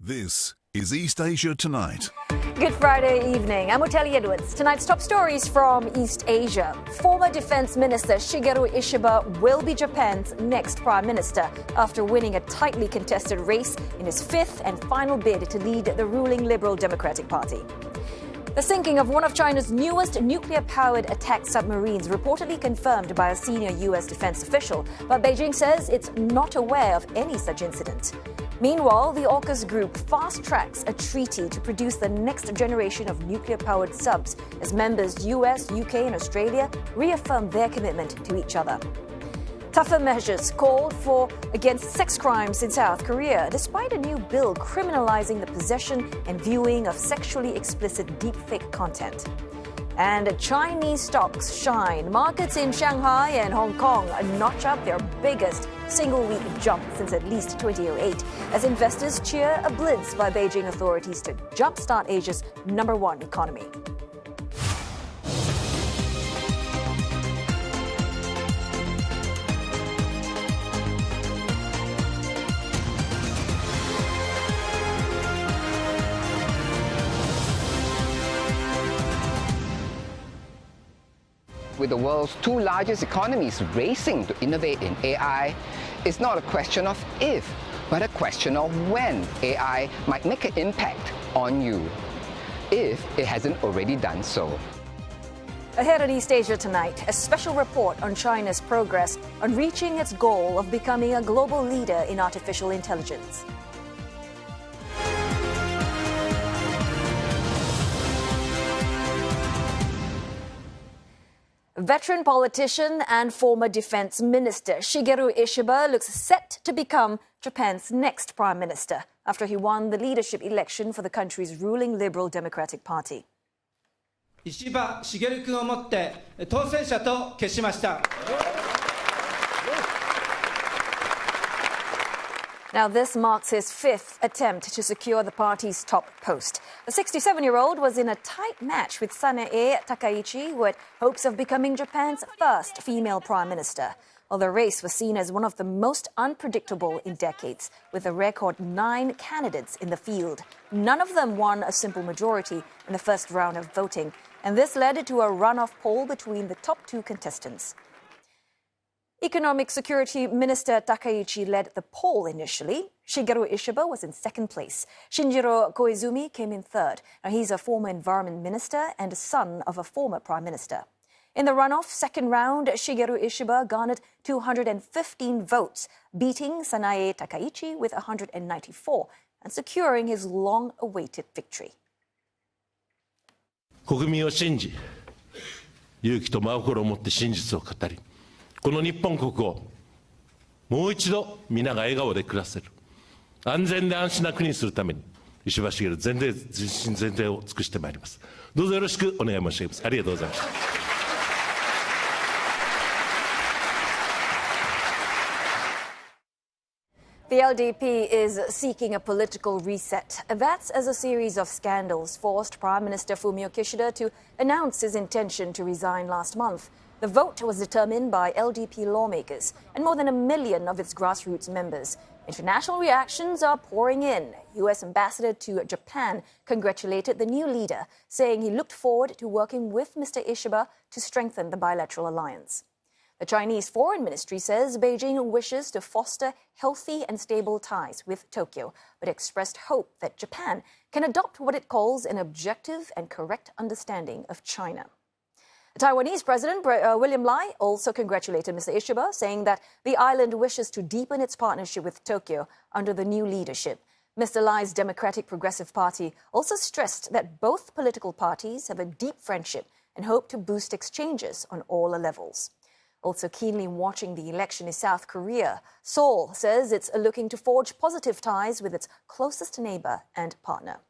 This is East Asia Tonight. Good Friday evening. I'm Oteli Edwards. Tonight's top stories from East Asia. Former Defense Minister Shigeru Ishiba will be Japan's next Prime Minister after winning a tightly contested race in his fifth and final bid to lead the ruling Liberal Democratic Party. The sinking of one of China's newest nuclear-powered attack submarines reportedly confirmed by a senior U.S. defense official, but Beijing says it's not aware of any such incident. Meanwhile, the AUKUS group fast-tracks a treaty to produce the next generation of nuclear-powered subs as members US, UK and Australia reaffirm their commitment to each other. Tougher measures called for against sex crimes in South Korea, despite a new bill criminalizing the possession and viewing of sexually explicit deepfake content. And Chinese stocks shine. Markets in Shanghai and Hong Kong notch up their biggest single-week jump since at least 2008, as investors cheer a blitz by Beijing authorities to jumpstart Asia's #1 economy. With the world's two largest economies racing to innovate in AI, it's not a question of if, but a question of when AI might make an impact on you, if it hasn't already done so. Ahead on East Asia Tonight, a special report on China's progress on reaching its goal of becoming a global leader in artificial intelligence. Veteran politician and former defense minister Shigeru Ishiba looks set to become Japan's next prime minister after he won the leadership election for the country's ruling Liberal Democratic Party. 石破茂君をもって当選者と決しました。 Now, this marks his fifth attempt to secure the party's top post. The 67-year-old was in a tight match with Sanae Takaichi, who had hopes of becoming Japan's first female prime minister. Well, the race was seen as one of the most unpredictable in decades, with a record 9 candidates in the field. None of them won a simple majority in the first round of voting, and this led to a runoff poll between the top 2 contestants. Economic Security Minister Takaichi led the poll initially. Shigeru Ishiba was in second place. Shinjiro Koizumi came in third. Now, he's a former environment minister and son of a former prime minister. In the runoff second round, Shigeru Ishiba garnered 215 votes, beating Sanae Takaichi with 194 and securing his long-awaited victory. 国民を信じ、勇気と真心を持って真実を語り、この日本国をもう一度皆が笑顔で暮らせる安全で安心な国にするために石破茂全身全霊を尽くしてまいります。どうぞよろしくお願い申し上げます。ありがとうございました。 The LDP is seeking a political reset. That's as a series of scandals forced Prime Minister Fumio Kishida to announce his intention to resign last month. The vote was determined by LDP lawmakers and more than 1 million of its grassroots members. International reactions are pouring in. U.S. Ambassador to Japan congratulated the new leader, saying he looked forward to working with Mr. Ishiba to strengthen the bilateral alliance. The Chinese Foreign Ministry says Beijing wishes to foster healthy and stable ties with Tokyo, but expressed hope that Japan can adopt what it calls an objective and correct understanding of China. Taiwanese President William Lai also congratulated Mr. Ishiba, saying that the island wishes to deepen its partnership with Tokyo under the new leadership. Mr. Lai's Democratic Progressive Party also stressed that both political parties have a deep friendship and hope to boost exchanges on all levels. Also keenly watching the election is South Korea. Seoul says it's looking to forge positive ties with its closest neighbor and partner.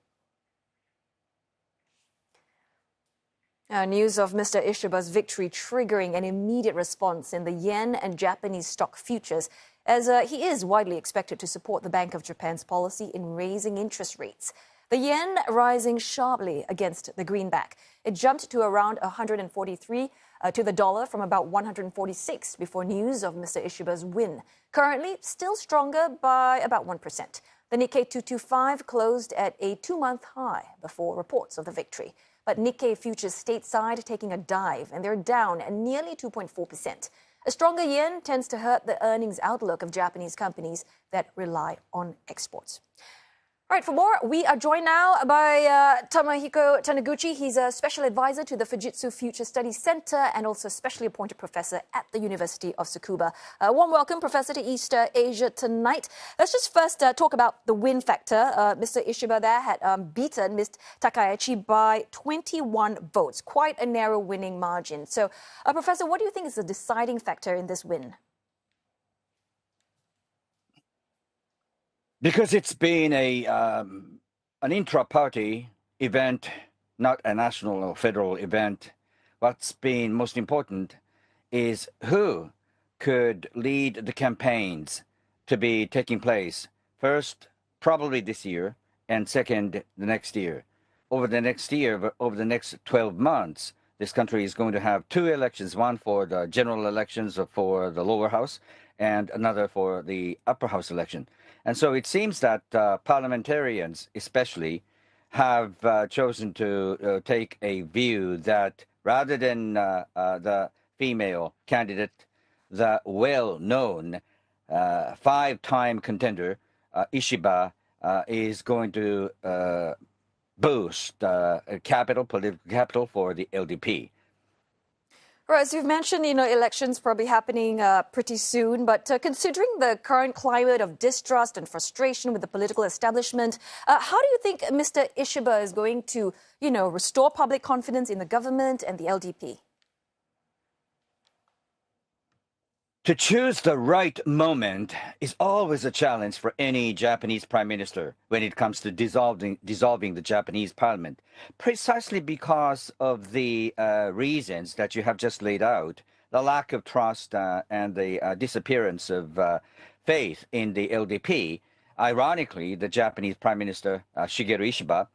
News of Mr. Ishiba's victory triggering an immediate response in the yen and Japanese stock futures, as he is widely expected to support the Bank of Japan's policy in raising interest rates. The yen rising sharply against the greenback. It jumped to around 143 to the dollar from about 146 before news of Mr. Ishiba's win. Currently, still stronger by about 1%. The Nikkei 225 closed at a 2-month high before reports of the victory. But Nikkei futures stateside taking a dive, and they're down at nearly 2.4%. A stronger yen tends to hurt the earnings outlook of Japanese companies that rely on exports. All right, for more, we are joined now by Tomohiko Taniguchi. He's a special advisor to the Fujitsu Future Studies Center and also specially appointed professor at the University of Tsukuba. Warm welcome, Professor, to East Asia Tonight. Let's just first talk about the win factor. Mr. Ishiba there had beaten Mr. Takaichi by 21 votes, quite a narrow winning margin. So, Professor, what do you think is the deciding factor in this win? Because it's been an intra-party event, not a national or federal event, what's been most important is who could lead the campaigns to be taking place. First, probably this year, and second, the next year. Over the next 12 months, this country is going to have 2 elections, one for the general elections for the lower house and another for the upper house election. And so it seems that parliamentarians especially have chosen to take a view that rather than the female candidate, the well-known 5-time contender, Ishiba, is going to boost political capital for the LDP. Right, as you've mentioned, elections probably happening pretty soon, but considering the current climate of distrust and frustration with the political establishment, how do you think Mr. Ishiba is going to, restore public confidence in the government and the LDP? To choose the right moment is always a challenge for any Japanese prime minister when it comes to dissolving the Japanese parliament, precisely because of the reasons that you have just laid out, the lack of trust and the disappearance of faith in the LDP. Ironically, the Japanese prime minister, Shigeru Ishiba,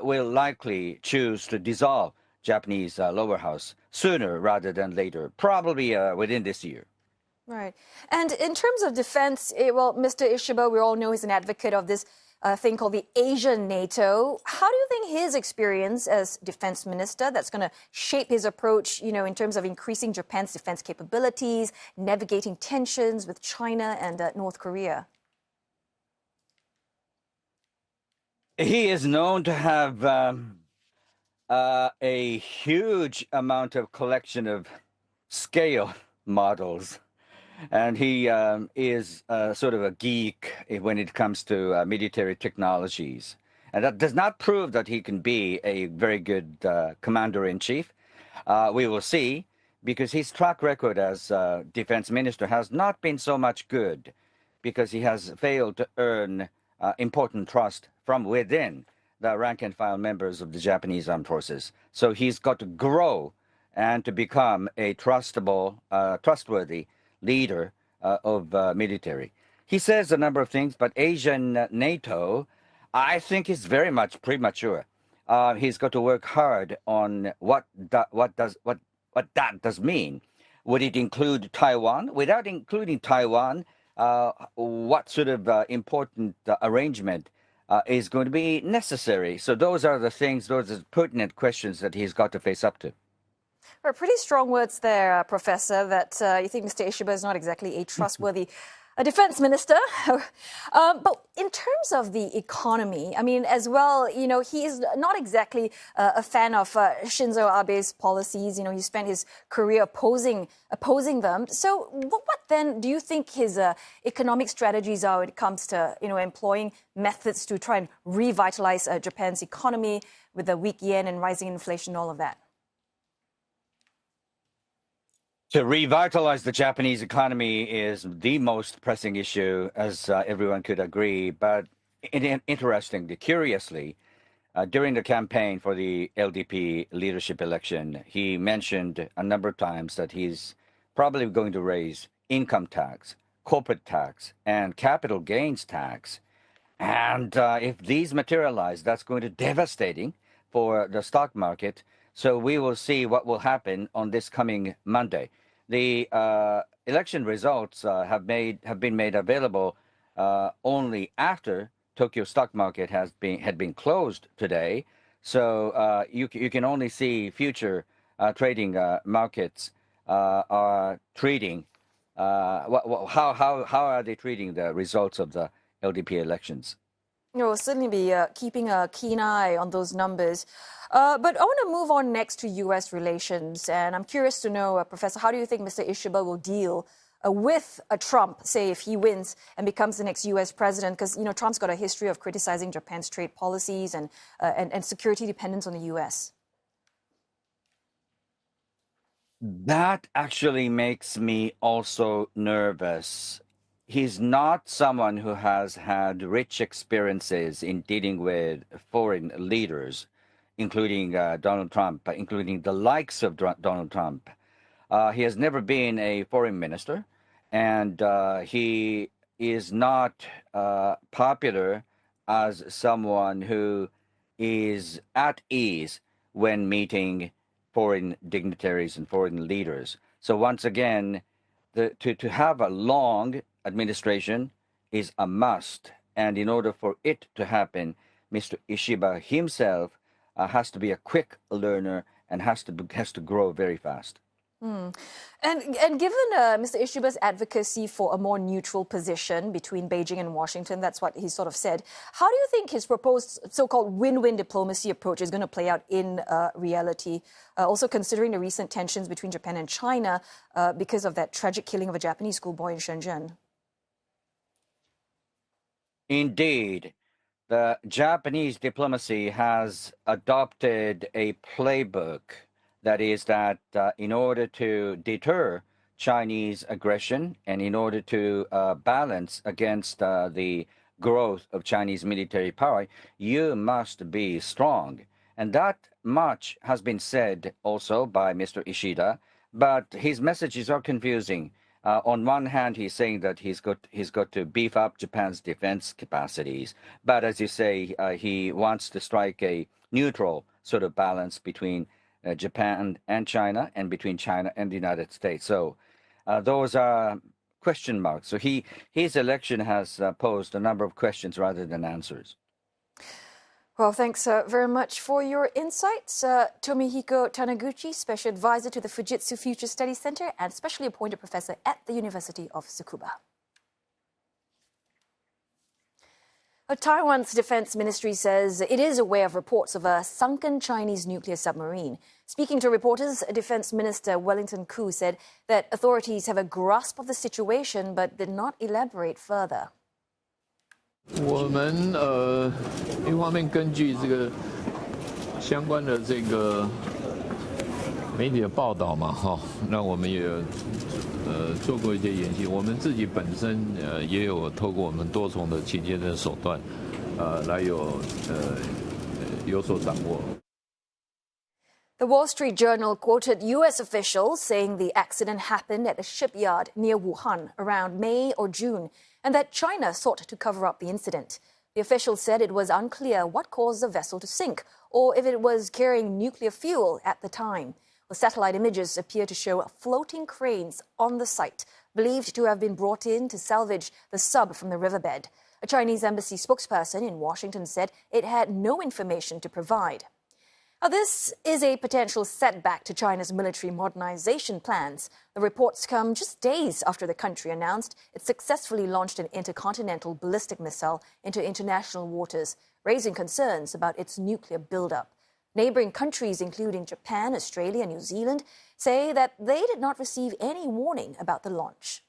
will likely choose to dissolve Japanese lower house sooner rather than later, probably within this year. Right. And in terms of defense, Mr. Ishiba, we all know he's an advocate of this thing called the Asian NATO. How do you think his experience as defense minister that's going to shape his approach, in terms of increasing Japan's defense capabilities, navigating tensions with China and North Korea? He is known to have a huge amount of collection of scale models. And he is sort of a geek when it comes to military technologies. And that does not prove that he can be a very good commander-in-chief. We will see, because his track record as defense minister has not been so much good, because he has failed to earn important trust from within the rank-and-file members of the Japanese armed forces. So he's got to grow and to become a trustworthy leader of military. He says a number of things, but Asian NATO, I think, is very much premature. He's got to work hard on what that does mean. Would it include Taiwan? Without including Taiwan, what sort of important arrangement is going to be necessary? So those are the things, those are pertinent questions that he's got to face up to. Well, pretty strong words there, Professor, that you think Mr. Ishiba is not exactly a trustworthy defense minister. But in terms of the economy, I mean, as well, he is not exactly a fan of Shinzo Abe's policies. He spent his career opposing them. So what then do you think his economic strategies are when it comes to, employing methods to try and revitalize Japan's economy with the weak yen and rising inflation, all of that? To revitalize the Japanese economy is the most pressing issue, as everyone could agree. But interestingly, curiously, during the campaign for the LDP leadership election, he mentioned a number of times that he's probably going to raise income tax, corporate tax, and capital gains tax. And if these materialize, that's going to be devastating for the stock market. So we will see what will happen on this coming Monday. The election results have been made available only after Tokyo stock market had been closed today. So you can only see future trading markets are treating. How are they treating the results of the LDP elections? We'll certainly be keeping a keen eye on those numbers. But I want to move on next to U.S. relations. And I'm curious to know, Professor, how do you think Mr. Ishiba will deal with Trump, say, if he wins and becomes the next U.S. president? Because, Trump's got a history of criticizing Japan's trade policies and security dependence on the U.S. That actually makes me also nervous. He's not someone who has had rich experiences in dealing with foreign leaders, including Donald Trump, including the likes of Donald Trump. He has never been a foreign minister, and he is not popular as someone who is at ease when meeting foreign dignitaries and foreign leaders. So once again, to have a long administration is a must. And in order for it to happen, Mr. Ishiba himself has to be a quick learner and has to grow very fast. And given Mr. Ishiba's advocacy for a more neutral position between Beijing and Washington, that's what he sort of said, how do you think his proposed so-called win-win diplomacy approach is going to play out in reality, also considering the recent tensions between Japan and China because of that tragic killing of a Japanese schoolboy in Shenzhen? Indeed, the Japanese diplomacy has adopted a playbook. That is that in order to deter Chinese aggression and in order to balance against the growth of Chinese military power, you must be strong. And that much has been said also by Mr. Ishida, but his messages are confusing. On one hand, he's saying that he's got to beef up Japan's defense capacities. But as you say, he wants to strike a neutral sort of balance between Japan and China and between China and the United States. So those are question marks. So his election has posed a number of questions rather than answers. Well, thanks very much for your insights. Tomihiko Taniguchi, Special Advisor to the Fujitsu Future Studies Center and Specially Appointed Professor at the University of Tsukuba. Taiwan's defense ministry says it is aware of reports of a sunken Chinese nuclear submarine. Speaking to reporters, Defense Minister Wellington Koo said that authorities have a grasp of the situation but did not elaborate further. 我们一方面根据这个相关的这个媒体的报道嘛，那我们也做过一些演习，我们自己本身也有透过我们多重的情监的手段，来有所掌握。 The Wall Street Journal quoted U.S. officials saying the accident happened at a shipyard near Wuhan around May or June, and that China sought to cover up the incident. The officials said it was unclear what caused the vessel to sink, or if it was carrying nuclear fuel at the time. The satellite images appear to show floating cranes on the site, believed to have been brought in to salvage the sub from the riverbed. A Chinese embassy spokesperson in Washington said it had no information to provide. Now, this is a potential setback to China's military modernization plans. The reports come just days after the country announced it successfully launched an intercontinental ballistic missile into international waters, raising concerns about its nuclear buildup. Neighboring countries, including Japan, Australia, and New Zealand, say that they did not receive any warning about the launch.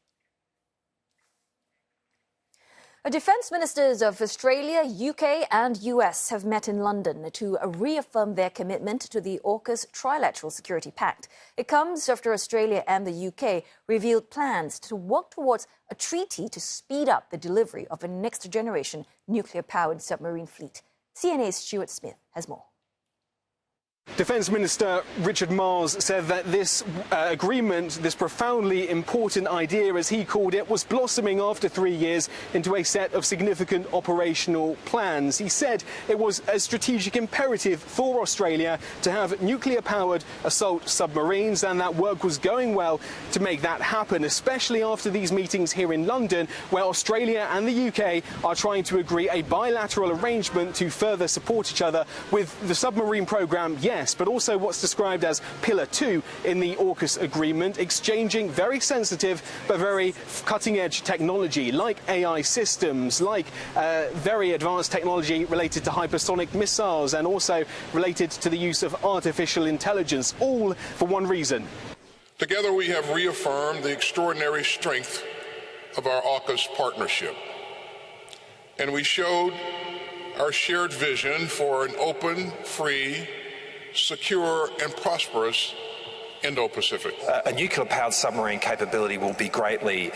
Defence ministers of Australia, UK and US have met in London to reaffirm their commitment to the AUKUS trilateral security pact. It comes after Australia and the UK revealed plans to work towards a treaty to speed up the delivery of a next-generation nuclear-powered submarine fleet. CNA's Stuart Smith has more. Defence Minister Richard Marles said that this agreement, this profoundly important idea, as he called it, was blossoming after 3 years into a set of significant operational plans. He said it was a strategic imperative for Australia to have nuclear-powered assault submarines, and that work was going well to make that happen, especially after these meetings here in London, where Australia and the UK are trying to agree a bilateral arrangement to further support each other with the submarine programme, yes, but also what's described as Pillar 2 in the AUKUS agreement, exchanging very sensitive but very cutting-edge technology like AI systems, like very advanced technology related to hypersonic missiles, and also related to the use of artificial intelligence, all for one reason. Together we have reaffirmed the extraordinary strength of our AUKUS partnership, and we showed our shared vision for an open, free, secure and prosperous Indo-Pacific. A nuclear-powered submarine capability will be greatly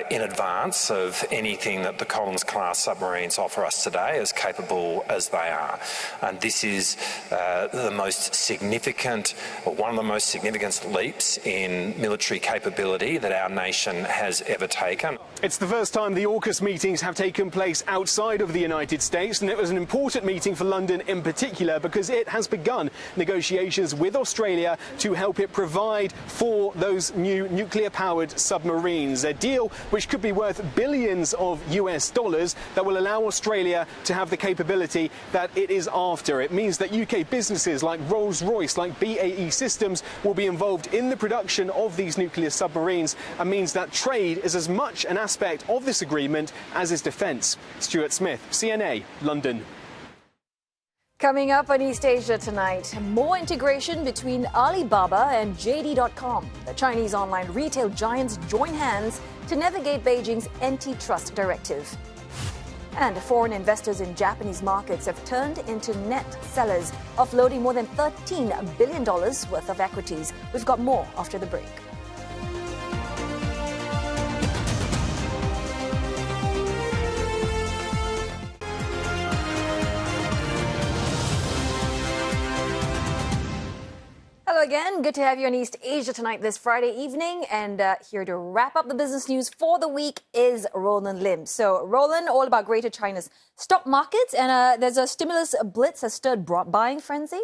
in advance of anything that the Collins-class submarines offer us today, as capable as they are. And this is the most significant, or one of the most significant leaps in military capability that our nation has ever taken. It's the first time the AUKUS meetings have taken place outside of the United States, and it was an important meeting for London in particular because it has begun negotiations with Australia to help it provide for those new nuclear-powered submarines, a deal which could be worth billions of US dollars that will allow Australia to have the capability that it is after. It means that UK businesses like Rolls-Royce, like BAE Systems, will be involved in the production of these nuclear submarines, and means that trade is as much an aspect of this agreement as is defence. Stuart Smith, CNA, London. Coming up on East Asia tonight, more integration between Alibaba and JD.com. The Chinese online retail giants join hands to navigate Beijing's antitrust directive. And foreign investors in Japanese markets have turned into net sellers, offloading more than $13 billion worth of equities. We've got more after the break. Hello again. Good to have you on East Asia tonight this Friday evening. And here to wrap up the business news for the week is Roland Lim. So, Roland, all about Greater China's stock markets. And there's a stimulus blitz has stirred buying frenzy.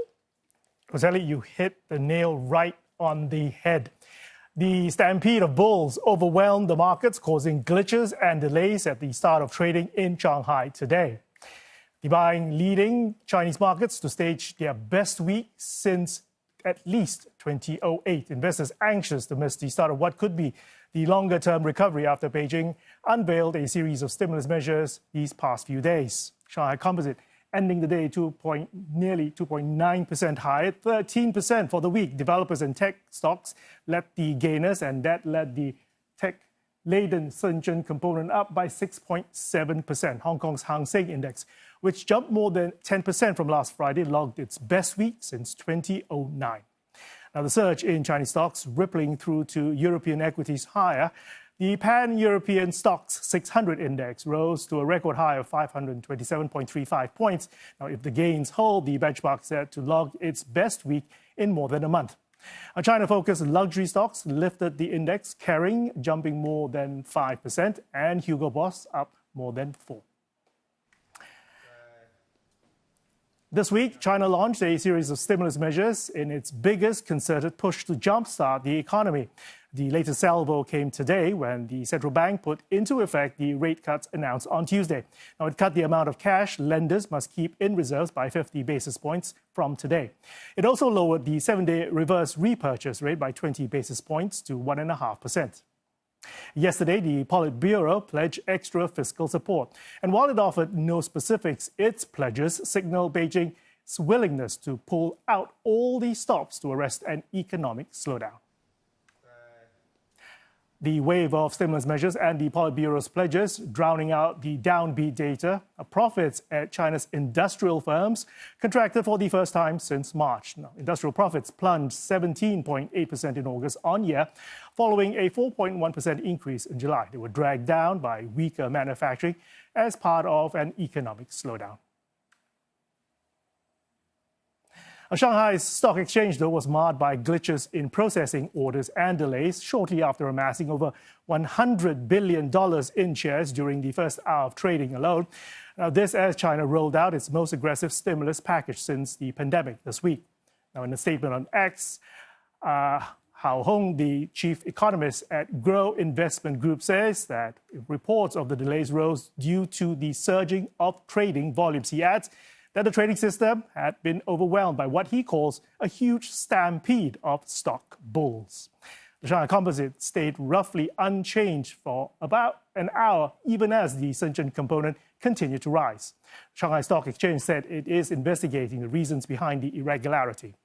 Rosalie, you hit the nail right on the head. The stampede of bulls overwhelmed the markets, causing glitches and delays at the start of trading in Shanghai today. The buying leading Chinese markets to stage their best week since at least 2008. Investors anxious to miss the start of what could be the longer-term recovery after Beijing unveiled a series of stimulus measures these past few days. Shanghai Composite ending the day nearly 2.9% higher, 13% for the week. Developers and tech stocks led the gainers, and that led the tech-laden Shenzhen component up by 6.7%. Hong Kong's Hang Seng Index, which jumped more than 10% from last Friday, logged its best week since 2009. Now, the surge in Chinese stocks rippling through to European equities higher. The Pan-European Stocks 600 index rose to a record high of 527.35 points. Now, if the gains hold, the benchmark is set to log its best week in more than a month. China-focused luxury stocks lifted the index, Kering jumping more than 5% and Hugo Boss up more than 4%. This week, China launched a series of stimulus measures in its biggest concerted push to jumpstart the economy. The latest salvo came today when the central bank put into effect the rate cuts announced on Tuesday. Now, it cut the amount of cash lenders must keep in reserves by 50 basis points from today. It also lowered the 7-day reverse repurchase rate by 20 basis points to 1.5%. Yesterday, the Politburo pledged extra fiscal support. And while it offered no specifics, its pledges signal Beijing's willingness to pull out all the stops to arrest an economic slowdown. The wave of stimulus measures and the Politburo's pledges drowning out the downbeat data. Profits at China's industrial firms contracted for the first time since March. Now, industrial profits plunged 17.8% in August on year, following a 4.1% increase in July. They were dragged down by weaker manufacturing as part of an economic slowdown. Shanghai's stock exchange, though, was marred by glitches in processing orders and delays shortly after amassing over $100 billion in shares during the first hour of trading alone. Now, this as China rolled out its most aggressive stimulus package since the pandemic this week. Now, in a statement on X, Hao Hong, the chief economist at Grow Investment Group, says that reports of the delays rose due to the surging of trading volumes. He adds that the trading system had been overwhelmed by what he calls a huge stampede of stock bulls. The Shanghai Composite stayed roughly unchanged for about an hour, even as the Shenzhen component continued to rise. Shanghai Stock Exchange said it is investigating the reasons behind the irregularity.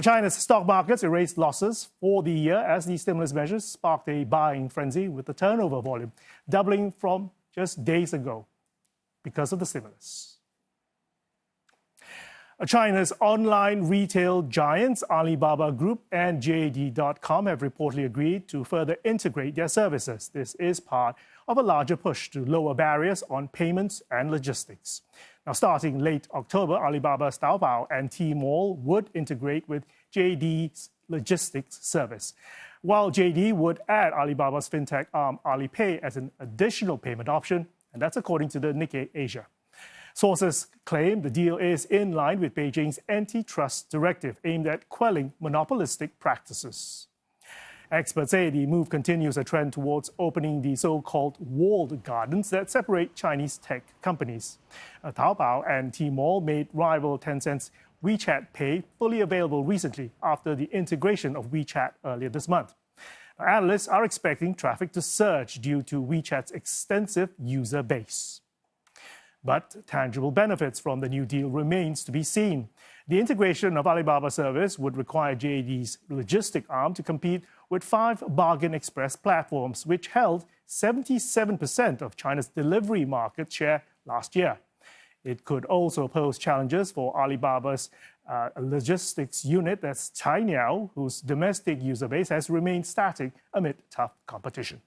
China's stock markets erased losses for the year as the stimulus measures sparked a buying frenzy, with the turnover volume doubling from just days ago because of the stimulus. China's online retail giants Alibaba Group and JD.com have reportedly agreed to further integrate their services. This is part of a larger push to lower barriers on payments and logistics. Now, starting late October, Alibaba's Taobao and Tmall would integrate with JD's logistics service, while JD would add Alibaba's fintech arm Alipay as an additional payment option, and that's according to the Nikkei Asia. Sources claim the deal is in line with Beijing's antitrust directive aimed at quelling monopolistic practices. Experts say the move continues a trend towards opening the so-called walled gardens that separate Chinese tech companies. Taobao and Tmall made rival Tencent's WeChat Pay fully available recently after the integration of WeChat earlier this month. Analysts are expecting traffic to surge due to WeChat's extensive user base. But tangible benefits from the new deal remains to be seen. The integration of Alibaba service would require JD's logistic arm to compete with 5 bargain express platforms, which held 77% of China's delivery market share last year. It could also pose challenges for Alibaba's logistics unit, that's Cainiao, whose domestic user base has remained static amid tough competition.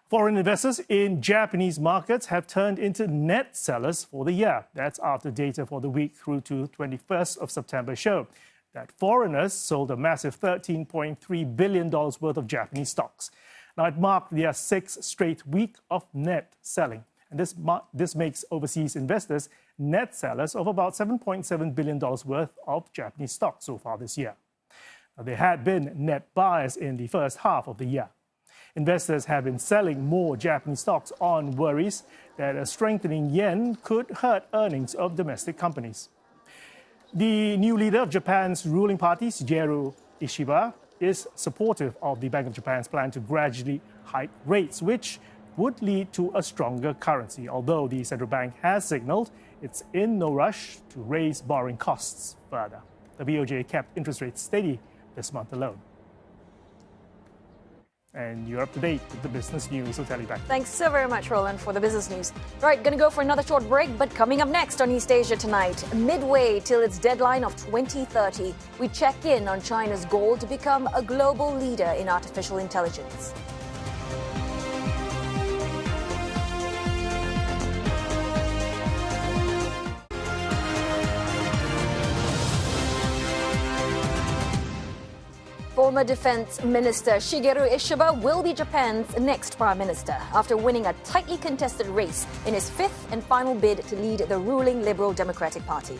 Foreign investors in Japanese markets have turned into net sellers for the year. That's after data for the week through to 21st of September showed that foreigners sold a massive $13.3 billion worth of Japanese stocks. Now, it marked their 6th straight week of net selling. And this makes overseas investors net sellers of about $7.7 billion worth of Japanese stocks so far this year. Now, there had been net buyers in the first half of the year. Investors have been selling more Japanese stocks on worries that a strengthening yen could hurt earnings of domestic companies. The new leader of Japan's ruling party, Shigeru Ishiba, is supportive of the Bank of Japan's plan to gradually hike rates, which would lead to a stronger currency, although the central bank has signaled it's in no rush to raise borrowing costs further. The BOJ kept interest rates steady this month alone. And you're up to date with the business news, so tell you back. Thanks so very much, Roland, for the business news. Right, going to go for another short break, but coming up next on East Asia Tonight, midway till its deadline of 2030, we check in on China's goal to become a global leader in artificial intelligence. Former Defense Minister Shigeru Ishiba will be Japan's next Prime Minister after winning a tightly contested race in his 5th and final bid to lead the ruling Liberal Democratic Party.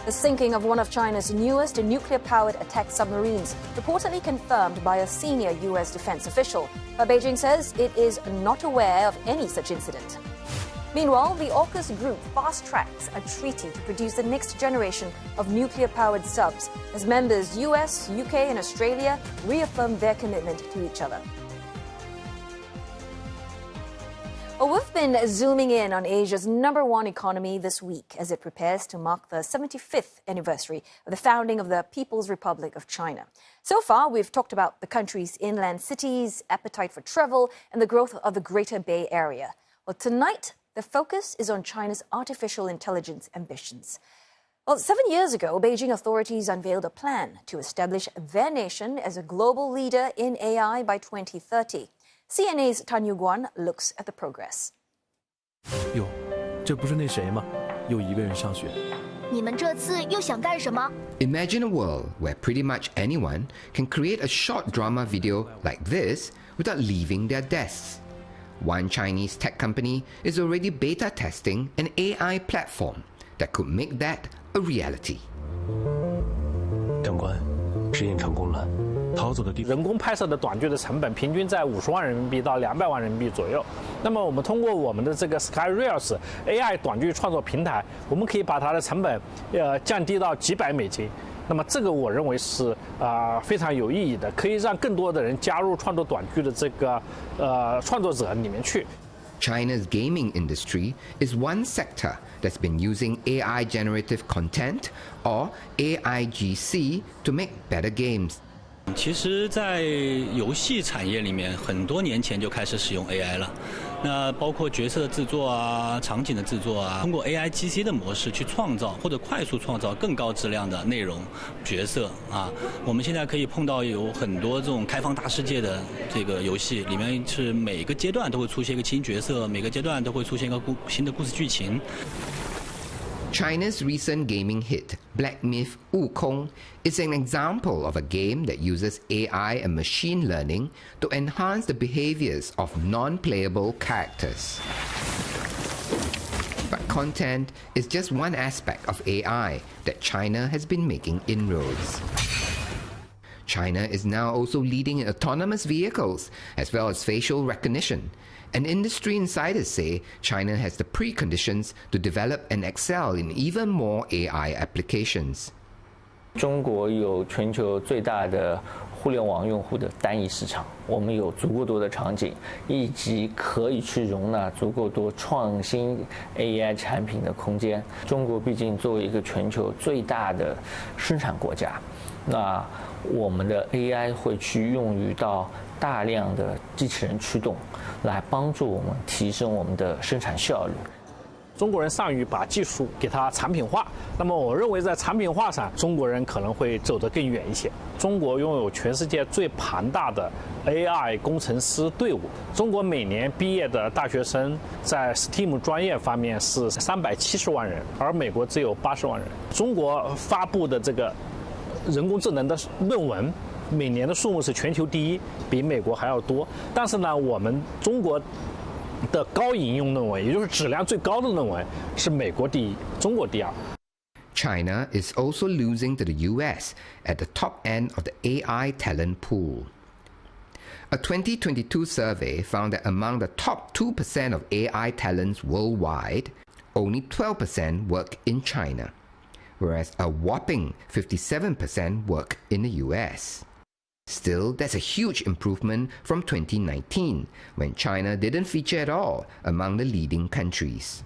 The sinking of one of China's newest nuclear-powered attack submarines, reportedly confirmed by a senior U.S. defense official. But Beijing says it is not aware of any such incident. Meanwhile, the AUKUS group fast-tracks a treaty to produce the next generation of nuclear-powered subs as members US, UK and Australia reaffirm their commitment to each other. Well, we've been zooming in on Asia's #1 economy this week as it prepares to mark the 75th anniversary of the founding of the People's Republic of China. So far, we've talked about the country's inland cities, appetite for travel, and the growth of the Greater Bay Area. Well, tonight, the focus is on China's artificial intelligence ambitions. Well, 7 years ago, Beijing authorities unveiled a plan to establish their nation as a global leader in AI by 2030. CNA's Tan Yu-Guan looks at the progress. 哟，这不是那谁吗？又一个人上学。你们这次又想干什么？ Imagine a world where pretty much anyone can create a short drama video like this without leaving their desks. One Chinese tech company is already beta testing an AI platform that could make that a reality. 长官，实验成功了。逃走的地方，人工拍摄的短剧的成本平均在50万人民币到200万人民币左右。那么我们通过我们的这个 SkyReels AI 短剧创作平台，我们可以把它的成本降低到几百美金。那么这个我认为是非常有意义的，可以让更多的人加入创作短剧的这个创作者里面去。China's gaming industry is one sector that's been using AI generative content or AIGC to make better games. 其实，在游戏产业里面，很多年前就开始使用 AI 了。那包括角色的制作啊、场景的制作啊，通过 AIGC 的模式去创造或者快速创造更高质量的内容、角色啊。我们现在可以碰到有很多这种开放大世界的这个游戏，里面是每个阶段都会出现一个新角色，每个阶段都会出现一个新的故事剧情。China's recent gaming hit, Black Myth Wukong, is an example of a game that uses AI and machine learning to enhance the behaviors of non-playable characters. But content is just one aspect of AI that China has been making inroads. China is now also leading in autonomous vehicles as well as facial recognition. And industry insiders say China has the preconditions to develop and excel in even more AI applications. 中国有全球最大的互联网用户的单一市场，我们有足够多的场景，以及可以去容纳足够多创新 AI 产品的空间。中国毕竟作为一个全球最大的生产国家，那我们的 AI 会去用于到大量的机器人驱动，来帮助我们提升我们的生产效率。中国人善于把技术给它产品化，那么我认为在产品化上，中国人可能会走得更远一些。中国拥有全世界最庞大的 AI 工程师队伍，中国每年毕业的大学生在 STEAM 专业方面是370万人，而美国只有80万人。中国发布的这个人工智能的论文，每年的数目是全球第一，比美国还要多。但是呢，我们中国的高引用论文，也就是质量最高的论文，是美国第一，中国第二。China is also losing to the US at the top end of the AI talent pool. A 2022 survey found that among the top 2% of AI talents worldwide, only 12% work in China, whereas a whopping 57% work in the US. Still, that's a huge improvement from 2019, when China didn't feature at all among the leading countries.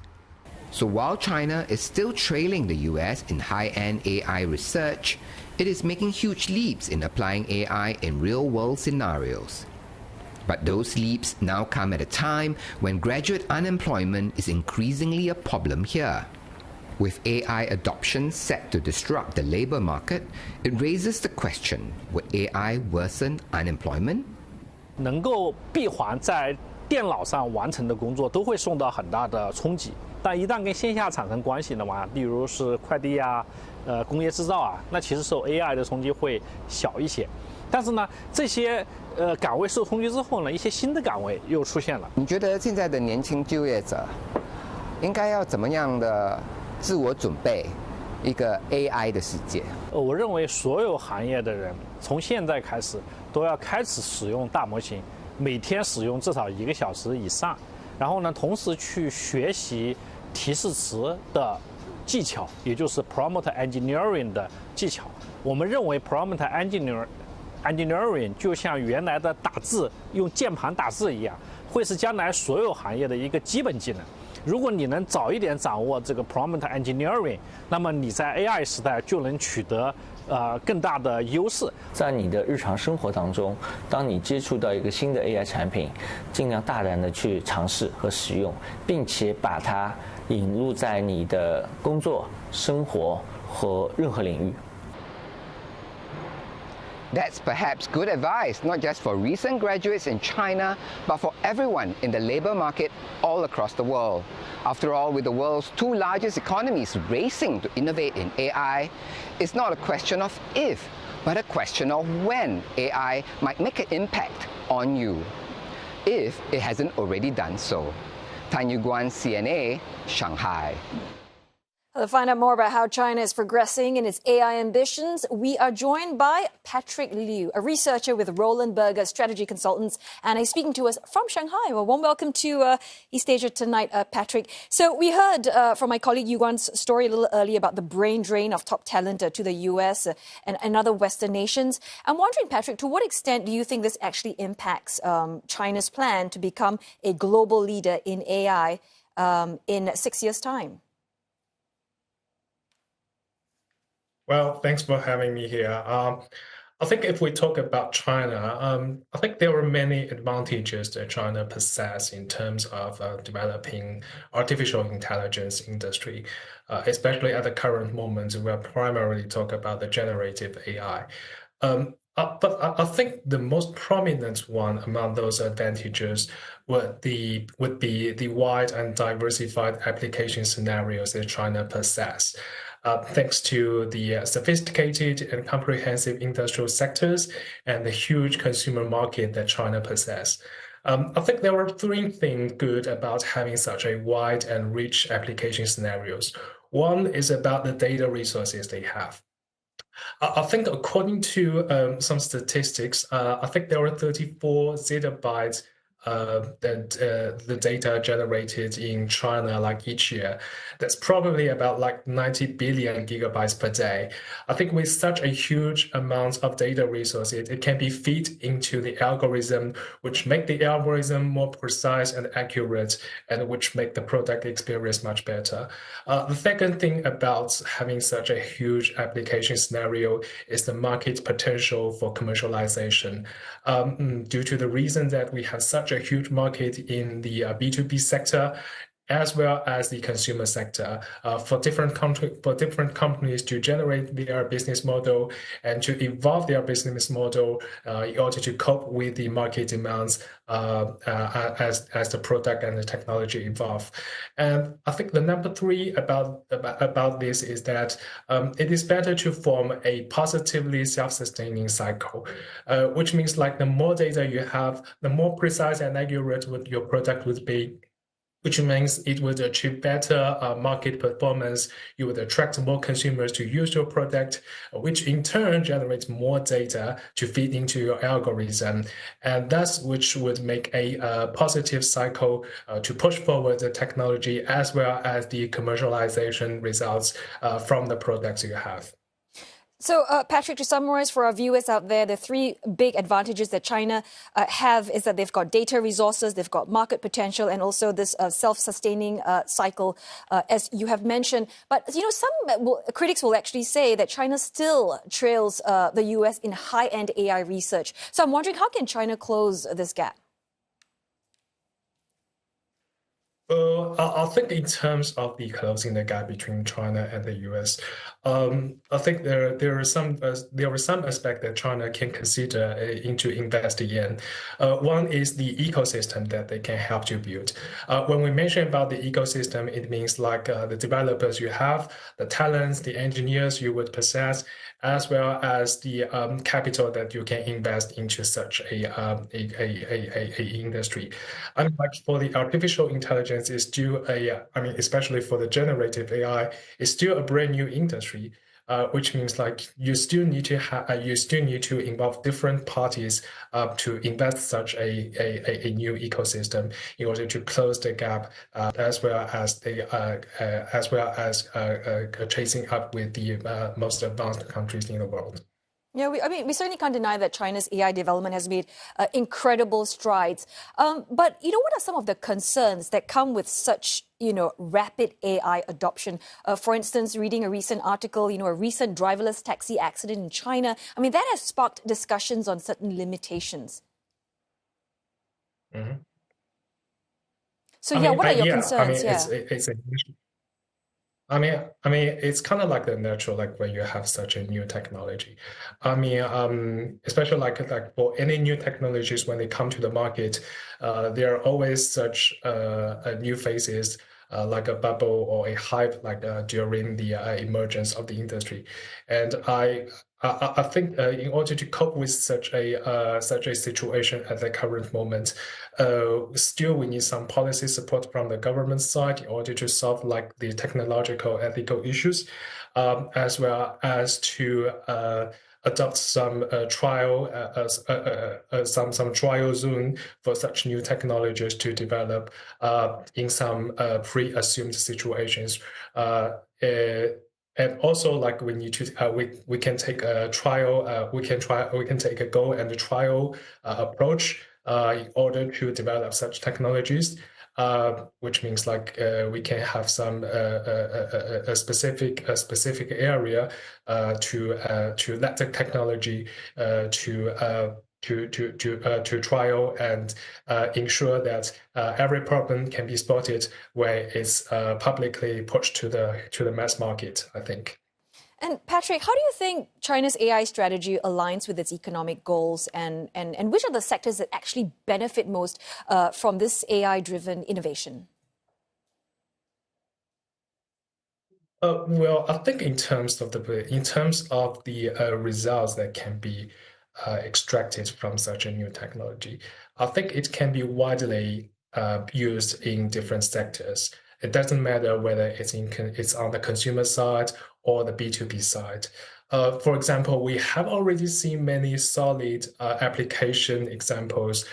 So while China is still trailing the US in high-end AI research, it is making huge leaps in applying AI in real-world scenarios. But those leaps now come at a time when graduate unemployment is increasingly a problem here. With AI adoption set to disrupt the labor market, it raises the question, would AI worsen unemployment? 能够闭环在电脑上完成的工作都会受到很大的冲击，但一旦跟线下产生关系的话，例如是快递啊、工业制造啊，那其实受 AI 的冲击会小一些。但是呢，这些岗位受冲击之后呢，一些新的岗位又出现了。你觉得现在的年轻就业者应该要怎么样的自我准备一个 AI 的世界？我认为所有行业的人从现在开始都要开始使用大模型，每天使用至少1个小时以上，然后呢，同时去学习提示词的技巧，也就是 prompt engineering 的技巧。我们认为 prompt engineering 就像原来的打字用键盘打字一样，会是将来所有行业的一个基本技能。如果你能早一点掌握这个 prompt engineering， 那么你在 AI 时代就能取得更大的优势。在你的日常生活当中，当你接触到一个新的 AI 产品，尽量大胆的去尝试和使用，并且把它引入在你的工作、生活和任何领域。That's perhaps good advice, not just for recent graduates in China, but for everyone in the labor market all across the world. After all, with the world's two largest economies racing to innovate in AI, it's not a question of if, but a question of when AI might make an impact on you, if it hasn't already done so. Tan Yu-Guan, CNA, Shanghai. To find out more about how China is progressing in its AI ambitions, we are joined by Patrick Liu, a researcher with Roland Berger Strategy Consultants, and he's speaking to us from Shanghai. Well, warm welcome to East Asia Tonight, Patrick. So we heard from my colleague Yuguan's story a little earlier about the brain drain of top talent to the US and other Western nations. I'm wondering, Patrick, to what extent do you think this actually impacts China's plan to become a global leader in AI in 6 years' time? Well, thanks for having me here. I think if we talk about China, I think there are many advantages that China possesses in terms of developing artificial intelligence industry, especially at the current moment where primarily talk about the generative AI. But I think the most prominent one among those advantages would be the wide and diversified application scenarios that China possesses. Thanks to the sophisticated and comprehensive industrial sectors and the huge consumer market that China possesses. I think there are three things good about having such a wide and rich application scenarios. One is about the data resources they have. I think according to some statistics, I think there are 34 zettabytes the data generated in China like each year. That's probably about like 90 billion gigabytes per day. I think with such a huge amount of data resources, it can be fed into the algorithm, which make the algorithm more precise and accurate, and which make the product experience much better. The second thing about having such a huge application scenario is the market potential for commercialization. Due to the reason that we have such a huge market in the B2B sector, as well as the consumer sector, for different companies to generate their business model and to evolve their business model in order to cope with the market demands as the product and the technology evolve. And I think the number three about this is that it is better to form a positively self-sustaining cycle, which means like the more data you have, the more precise and accurate your product would be, which means it would achieve better market performance. You would attract more consumers to use your product, which in turn generates more data to feed into your algorithm. And that's which would make a positive cycle to push forward the technology as well as the commercialization results from the products you have. So, Patrick, to summarize for our viewers out there, the three big advantages that China have is that they've got data resources, they've got market potential, and also this self-sustaining cycle, as you have mentioned. But, you know, some critics will actually say that China still trails the US in high-end AI research. So I'm wondering, how can China close this gap? I think in terms of the closing the gap between China and the US, I think there are some aspects that China can consider into investing in. One is the ecosystem that they can help to build. When we mention about the ecosystem, it means like the developers you have, the talents, the engineers you would possess, as well as the capital that you can invest into such a industry. I mean, like for the artificial intelligence, is still especially for the generative AI, it's still a brand new industry. Which means like you still need to involve different parties to invest such a new ecosystem in order to close the gap, as well as chasing up with the most advanced countries in the world. Yeah, we certainly can't deny that China's AI development has made incredible strides. But, you know, what are some of the concerns that come with such, you know, rapid AI adoption? For instance, reading a recent article, you know, a recent driverless taxi accident in China. I mean, that has sparked discussions on certain limitations. Mm-hmm. So, what are your concerns? It's I mean, it's kind of like the natural, like when you have such a new technology. I mean, especially like for any new technologies, when they come to the market, there are always such new phases, like a bubble or a hype, like during the emergence of the industry. And I think in order to cope with such a situation at the current moment, still we need some policy support from the government side in order to solve like the technological ethical issues, as well as to adopt some some trial zone for such new technologies to develop in some pre-assumed situations. And also, like we need to, we can take a trial, we can take a go and a trial approach in order to develop such technologies, which means like we can have some a specific area to let the technology to trial and ensure that every problem can be spotted where it's publicly pushed to the mass market, I think. And Patrick, how do you think China's AI strategy aligns with its economic goals, and which are the sectors that actually benefit most from this AI-driven innovation? Well, I think in terms of the results that can be extracted from such a new technology, I think it can be widely used in different sectors. It doesn't matter whether it's on the consumer side or the B2B side. For example, we have already seen many solid application examples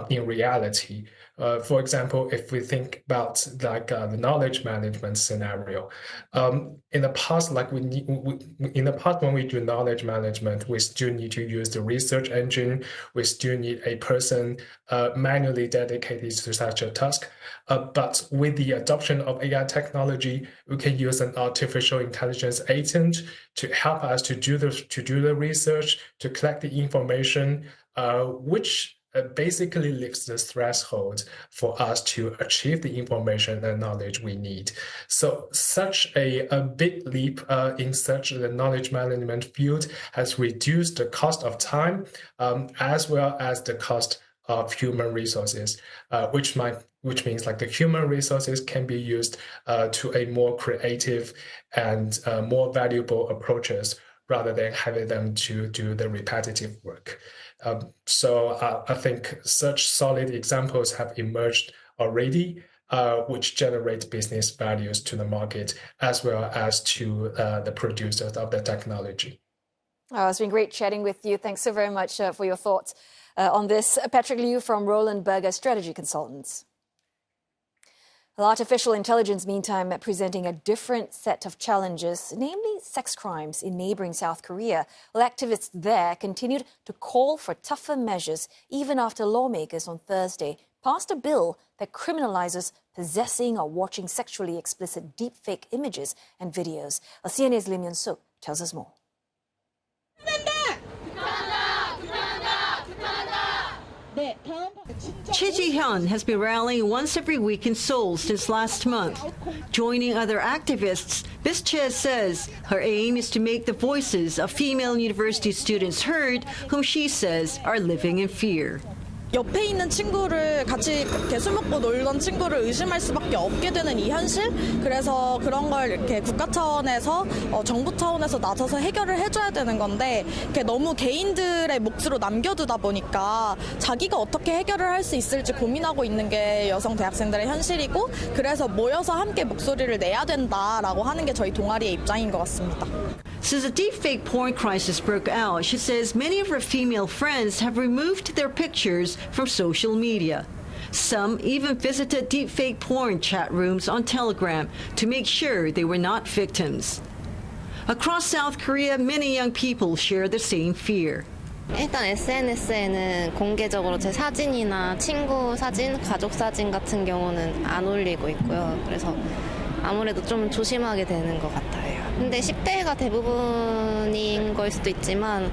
in reality. For example, if we think about like the knowledge management scenario, in the past, like in the past when we do knowledge management, we still need to use the research engine. We still need a person manually dedicated to such a task. But with the adoption of AI technology, we can use an artificial intelligence agent to help us to do the research, to collect the information, which basically lifts the threshold for us to achieve the information and knowledge we need. So such a big leap in such the knowledge management field has reduced the cost of time as well as the cost of human resources, which means like the human resources can be used to a more creative and more valuable approaches rather than having them to do the repetitive work. So I think such solid examples have emerged already, which generate business values to the market as well as to the producers of the technology. Oh, it's been great chatting with you. Thanks so very much for your thoughts on this. Patrick Liu from Roland Berger Strategy Consultants. Well, artificial intelligence, meantime, presenting a different set of challenges, namely sex crimes in neighboring South Korea. Well, activists there continued to call for tougher measures even after lawmakers on Thursday passed a bill that criminalizes possessing or watching sexually explicit deepfake images and videos. CNA's Lim Yun-suk tells us more. Choi Ji-hyun has been rallying once every week in Seoul since last month. Joining other activists, Ms. Choi says her aim is to make the voices of female university students heard whom she says are living in fear. 옆에 있는 친구를 같이 이렇게 술 먹고 놀던 친구를 의심할 수밖에 없게 되는 이 현실, 그래서 그런 걸 이렇게 국가 차원에서 정부 차원에서 나서서 해결을 해줘야 되는 건데 이렇게 너무 개인들의 몫으로 남겨두다 보니까 자기가 어떻게 해결을 할 수 있을지 고민하고 있는 게 여성 대학생들의 현실이고, 그래서 모여서 함께 목소리를 내야 된다라고 하는 게 저희 동아리의 입장인 것 같습니다. Since the deepfake porn crisis broke out, she says many of her female friends have removed their pictures from social media. Some even visited deepfake porn chat rooms on Telegram to make sure they were not victims. Across South Korea, many young people share the same fear. 일단 SNS에는 공개적으로 제 사진이나 친구 사진, 가족 사진 같은 경우는 안 올리고 있고요. 그래서 아무래도 좀 조심하게 되는 것 같아요. 근데 10대가 대부분인 걸 수도 있지만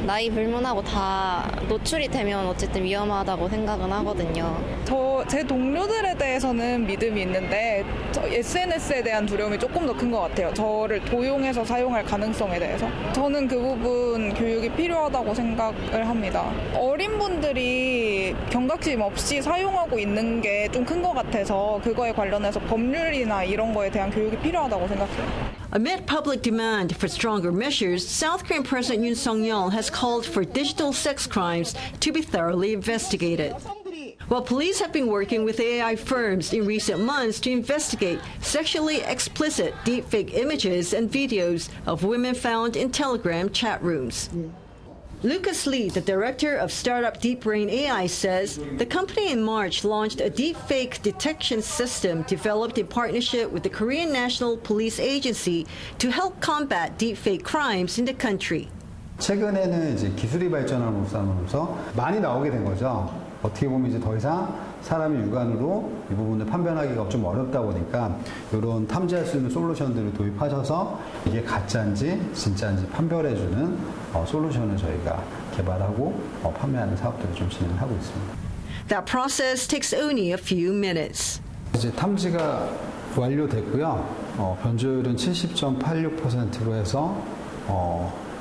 나이 불문하고 다 노출이 되면 어쨌든 위험하다고 생각은 하거든요. 제 동료들에 대해서는 믿음이 있는데 SNS에 대한 두려움이 조금 더 큰 것 같아요. 저를 도용해서 사용할 가능성에 대해서. 저는 그 부분 교육이 필요하다고 생각을 합니다. 어린 분들이 경각심 없이 사용하고 있는 게 좀 큰 것 같아서 그거에 관련해서 법률이나 이런 거에 대한 교육이 필요하다고 생각해요. Amid public demand for stronger measures, South Korean President Yoon Suk-yeol has called for digital sex crimes to be thoroughly investigated. While police have been working with AI firms in recent months to investigate sexually explicit deepfake images and videos of women found in Telegram chat rooms. Lucas Lee, the director of startup DeepBrain AI, says the company in March launched a deepfake detection system developed in partnership with the Korean National Police Agency to help combat deepfake crimes in the country. 최근에는 이제 기술이 발전하면서 많이 나오게 된 거죠. 어떻게 보면 이제 더 이상 사람의 육안으로 이 부분을 판별하기가 좀 어렵다 보니까 이런 탐지할 수 있는 솔루션들을 도입하셔서 이게 가짜인지 진짜인지 판별해주는 솔루션을 저희가 개발하고 판매하는 사업들을 좀 진행을 하고 있습니다. That process takes only a few minutes. 이제 탐지가 완료됐고요. 변조율은 70.86%로 해서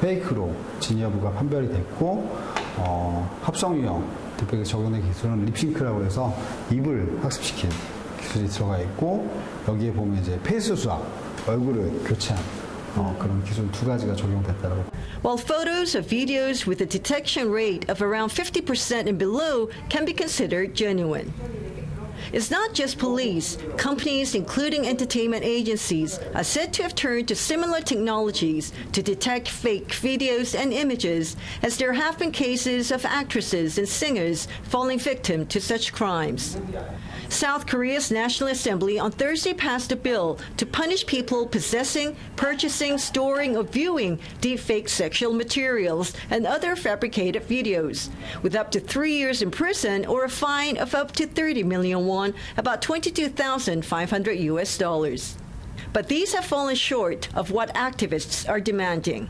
페이크로 진위 여부가 판별이 됐고 합성 유형 딥페이크 적용된 기술은 립싱크라고 해서 입을 학습시킨 기술이 들어가 있고 여기에 보면 이제 페이스 수학, 얼굴을 교체한 그런 기술 두 가지가 적용됐다고. While photos or videos with a detection rate of around 50% and below can be considered genuine. It's not just police. Companies, including entertainment agencies, are said to have turned to similar technologies to detect fake videos and images, as there have been cases of actresses and singers falling victim to such crimes. South Korea's National Assembly on Thursday passed a bill to punish people possessing, purchasing, storing, or viewing deepfake sexual materials and other fabricated videos, with up to 3 years in prison or a fine of up to 30 million won, about $22,500 US. But these have fallen short of what activists are demanding.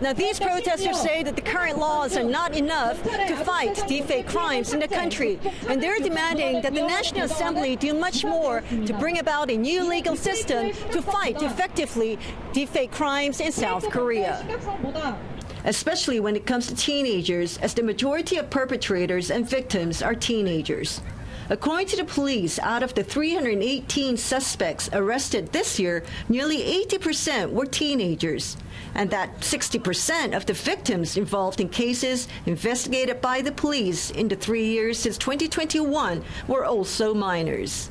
Now, these protesters say that the current laws are not enough to fight deepfake crimes in the country, and they're demanding that the National Assembly do much more to bring about a new legal system to fight effectively deepfake crimes in South Korea, especially when it comes to teenagers, as the majority of perpetrators and victims are teenagers. According to the police, out of the 318 suspects arrested this year, nearly 80% were teenagers, and that 60% of the victims involved in cases investigated by the police in the 3 years since 2021 were also minors.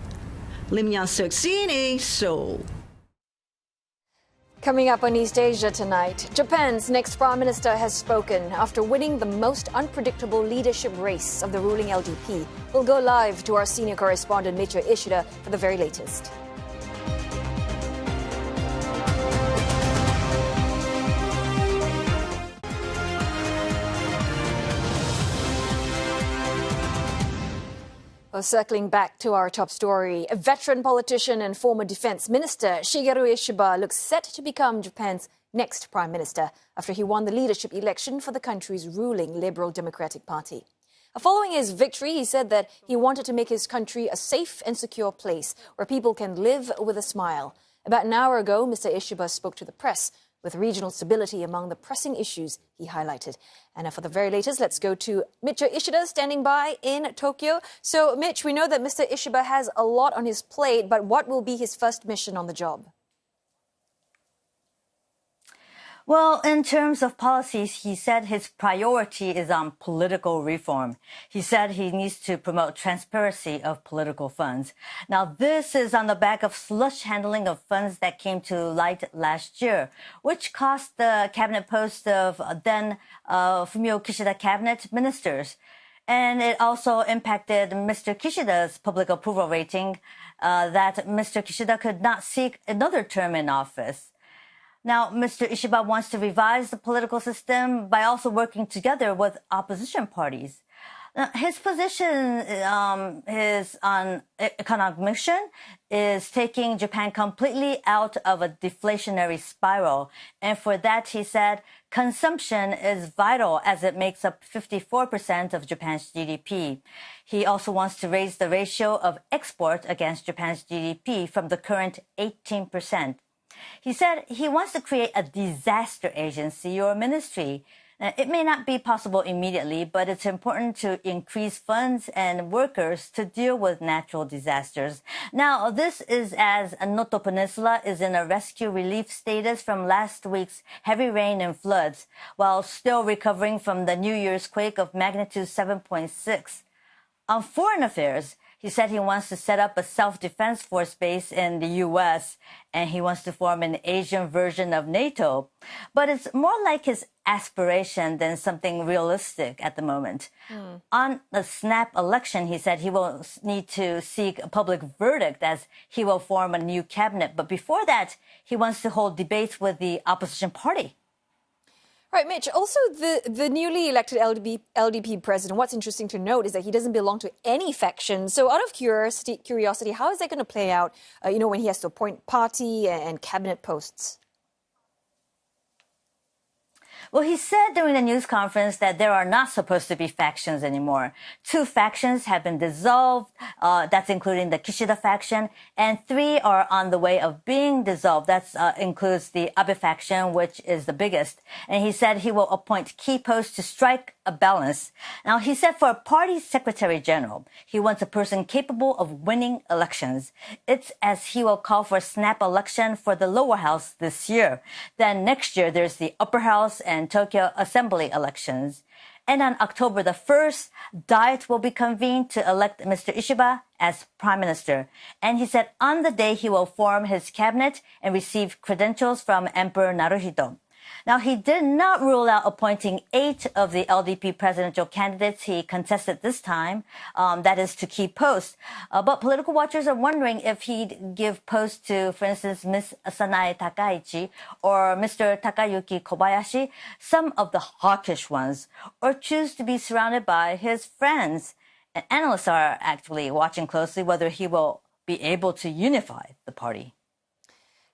Lim Yan-suk, CNA, Seoul. Coming up on East Asia tonight, Japan's next prime minister has spoken after winning the most unpredictable leadership race of the ruling LDP. We'll go live to our senior correspondent Shigeru Ishiba for the very latest. Well, circling back to our top story, a veteran politician and former defense minister, Shigeru Ishiba, looks set to become Japan's next prime minister after he won the leadership election for the country's ruling Liberal Democratic Party. Following his victory, he said that he wanted to make his country a safe and secure place where people can live with a smile. About an hour ago, Mr. Ishiba spoke to the press, with regional stability among the pressing issues he highlighted. And for the very latest, let's go to Shigeru Ishiba standing by in Tokyo. So, Mitch, we know that Mr. Ishiba has a lot on his plate, but what will be his first mission on the job? Well, in terms of policies, he said his priority is on political reform. He said he needs to promote transparency of political funds. Now, this is on the back of slush handling of funds that came to light last year, which cost the cabinet post of then Fumio Kishida cabinet ministers. And it also impacted Mr. Kishida's public approval rating, that Mr. Kishida could not seek another term in office. Now, Mr. Ishiba wants to revise the political system by also working together with opposition parties. His position is on economic mission is taking Japan completely out of a deflationary spiral. And for that, he said, consumption is vital as it makes up 54% of Japan's GDP. He also wants to raise the ratio of export against Japan's GDP from the current 18%. He said he wants to create a disaster agency or ministry. It may not be possible immediately, but it's important to increase funds and workers to deal with natural disasters. Now, this is as Noto Peninsula is in a rescue relief status from last week's heavy rain and floods, while still recovering from the New Year's quake of magnitude 7.6. On foreign affairs, he said he wants to set up a self-defense force base in the U.S., and he wants to form an Asian version of NATO. But it's more like his aspiration than something realistic at the moment. On the snap election, he said he will need to seek a public verdict as he will form a new cabinet. But before that, he wants to hold debates with the opposition party. Right, Mitch, also the newly elected LDP president, what's interesting to note is that he doesn't belong to any faction. So out of curiosity, how is that going to play out, when he has to appoint party and cabinet posts? Well, he said during the news conference that there are not supposed to be factions anymore. 2 factions have been dissolved, that's including the Kishida faction, and 3 are on the way of being dissolved. That includes the Abe faction, which is the biggest. And he said he will appoint key posts to strike a balance. Now, he said for a party secretary general, he wants a person capable of winning elections. It's as he will call for a snap election for the lower house this year. Then next year, there's the upper house and Tokyo Assembly elections. And on October the 1st, Diet will be convened to elect Mr. Ishiba as prime minister. And he said on the day he will form his cabinet and receive credentials from Emperor Naruhito. Now, he did not rule out appointing 8 of the LDP presidential candidates he contested this time, that is to key posts. But political watchers are wondering if he'd give posts to, for instance, Ms. Sanae Takaichi or Mr. Takayuki Kobayashi, some of the hawkish ones, or choose to be surrounded by his friends. And analysts are actually watching closely whether he will be able to unify the party.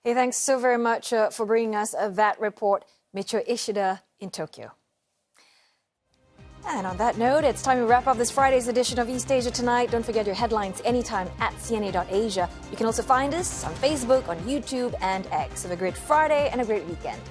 Hey, thanks so very much for bringing us that report, Michio Ishida in Tokyo. And on that note, it's time to wrap up this Friday's edition of East Asia Tonight. Don't forget your headlines anytime at CNA.Asia. You can also find us on Facebook, on YouTube, and X. Have a great Friday and a great weekend.